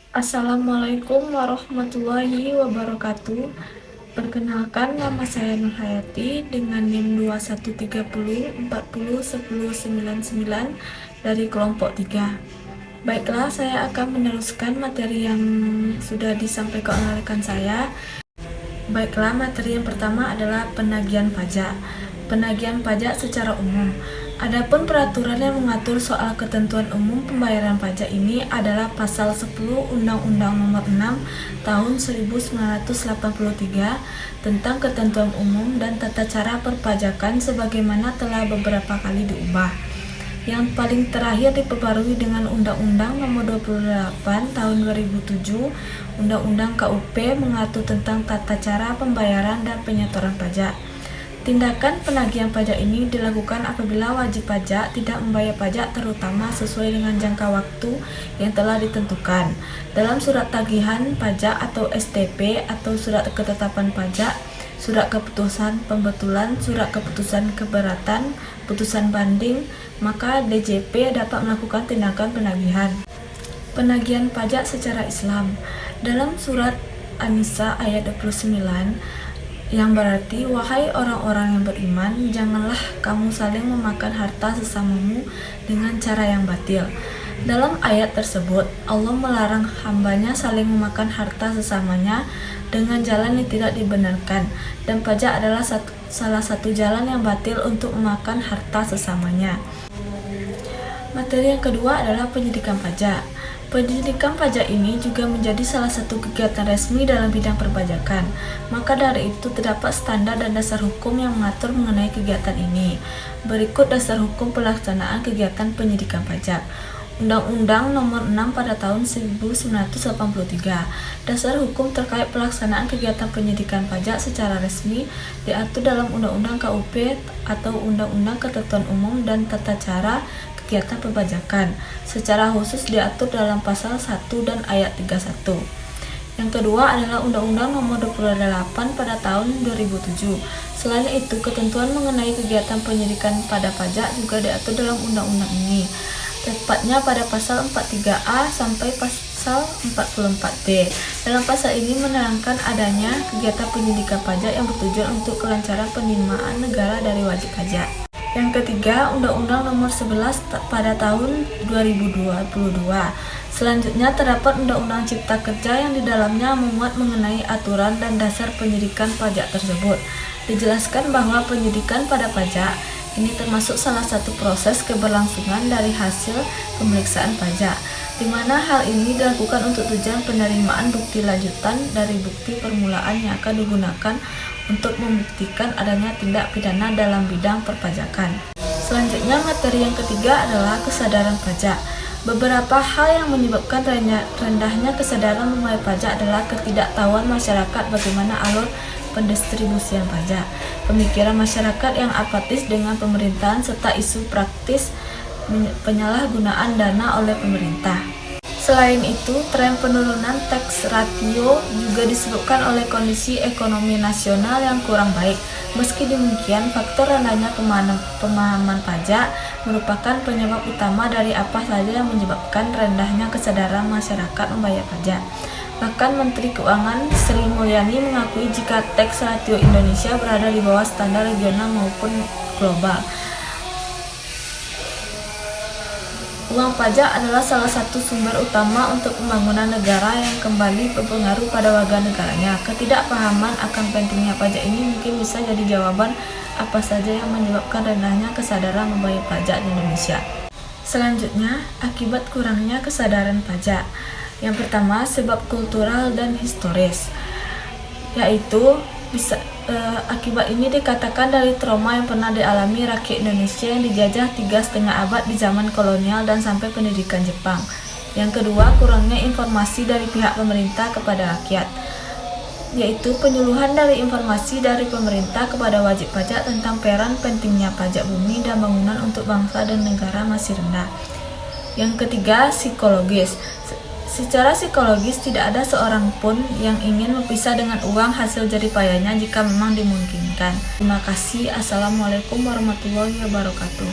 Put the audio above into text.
Assalamualaikum warahmatullahi wabarakatuh. Perkenalkan, nama saya Nur Hayati dengan NIM 2130401099 dari kelompok 3. Baiklah, saya akan meneruskan materi yang sudah disampaikan oleh rekan saya. Baiklah, materi yang pertama adalah penagihan pajak. Penagihan pajak secara umum. Adapun peraturan yang mengatur soal ketentuan umum pembayaran pajak ini adalah Pasal 10 Undang-Undang Nomor 6 Tahun 1983 tentang ketentuan umum dan tata cara perpajakan sebagaimana telah beberapa kali diubah. Yang paling terakhir diperbarui dengan Undang-Undang Nomor 28 Tahun 2007, Undang-Undang KUP mengatur tentang tata cara pembayaran dan penyetoran pajak. Tindakan penagihan pajak ini dilakukan apabila wajib pajak tidak membayar pajak terutama sesuai dengan jangka waktu yang telah ditentukan dalam surat tagihan pajak atau STP atau surat ketetapan pajak, surat keputusan pembetulan, surat keputusan keberatan, putusan banding, maka DJP dapat melakukan tindakan penagihan. Penagihan pajak secara Islam. Dalam surat An-Nisa ayat 29 yang berarti, wahai orang-orang yang beriman, janganlah kamu saling memakan harta sesamamu dengan cara yang batil. Dalam ayat tersebut, Allah melarang hambanya saling memakan harta sesamanya dengan jalan yang tidak dibenarkan, dan pajak adalah salah satu jalan yang batil untuk memakan harta sesamanya. Materi yang kedua adalah penyidikan pajak. Penyidikan pajak ini juga menjadi salah satu kegiatan resmi dalam bidang perpajakan. Maka dari itu terdapat standar dan dasar hukum yang mengatur mengenai kegiatan ini. Berikut dasar hukum pelaksanaan kegiatan penyidikan pajak. Undang-Undang Nomor 6 pada tahun 1983. Dasar hukum terkait pelaksanaan kegiatan penyidikan pajak secara resmi diatur dalam Undang-Undang KUP atau Undang-Undang Ketentuan Umum dan Tata Cara Kegiatan Perpajakan. Secara khusus diatur dalam Pasal 1 dan Ayat 31. Yang kedua adalah Undang-Undang Nomor 28 pada tahun 2007. Selain itu, ketentuan mengenai kegiatan penyidikan pada pajak juga diatur dalam undang-undang ini, tepatnya pada Pasal 43A sampai Pasal 44D. Dalam pasal ini menerangkan adanya kegiatan penyidikan pajak yang bertujuan untuk kelancaran penerimaan negara dari wajib pajak. Yang ketiga, Undang-Undang Nomor 11 pada tahun 2022. Selanjutnya terdapat Undang-Undang Cipta Kerja yang di dalamnya memuat mengenai aturan dan dasar penyidikan pajak tersebut. Dijelaskan bahwa penyidikan pada pajak ini termasuk salah satu proses keberlangsungan dari hasil pemeriksaan pajak, di mana hal ini dilakukan untuk tujuan penerimaan bukti lanjutan dari bukti permulaan yang akan digunakan untuk membuktikan adanya tindak pidana dalam bidang perpajakan. Selanjutnya, materi yang ketiga adalah kesadaran pajak. Beberapa hal yang menyebabkan rendahnya kesadaran membayar pajak adalah ketidaktahuan masyarakat bagaimana alur pendistribusian pajak, pemikiran masyarakat yang apatis dengan pemerintahan, serta isu praktis penyalahgunaan dana oleh pemerintah. Selain itu, tren penurunan tax ratio juga disebabkan oleh kondisi ekonomi nasional yang kurang baik. Meski demikian, faktor rendahnya pemahaman pajak merupakan penyebab utama dari apa saja yang menyebabkan rendahnya kesadaran masyarakat membayar pajak. Bahkan Menteri Keuangan Sri Mulyani mengakui jika tax ratio Indonesia berada di bawah standar regional maupun global. Uang pajak adalah salah satu sumber utama untuk pembangunan negara yang kembali berpengaruh pada warga negaranya. Ketidakpahaman akan pentingnya pajak ini mungkin bisa jadi jawaban apa saja yang menyebabkan rendahnya kesadaran membayar pajak di Indonesia. Selanjutnya, akibat kurangnya kesadaran pajak. Yang pertama, sebab kultural dan historis, yaitu akibat ini dikatakan dari trauma yang pernah dialami rakyat Indonesia yang dijajah 3,5 abad di zaman kolonial dan sampai pendidikan Jepang. Yang kedua, kurangnya informasi dari pihak pemerintah kepada rakyat, yaitu penyuluhan dari informasi dari pemerintah kepada wajib pajak tentang peran pentingnya pajak bumi dan bangunan untuk bangsa dan negara masih rendah. Yang ketiga, psikologis. Secara psikologis, tidak ada seorang pun yang ingin berpisah dengan uang hasil jerih payahnya jika memang dimungkinkan. Terima kasih. Assalamualaikum warahmatullahi wabarakatuh.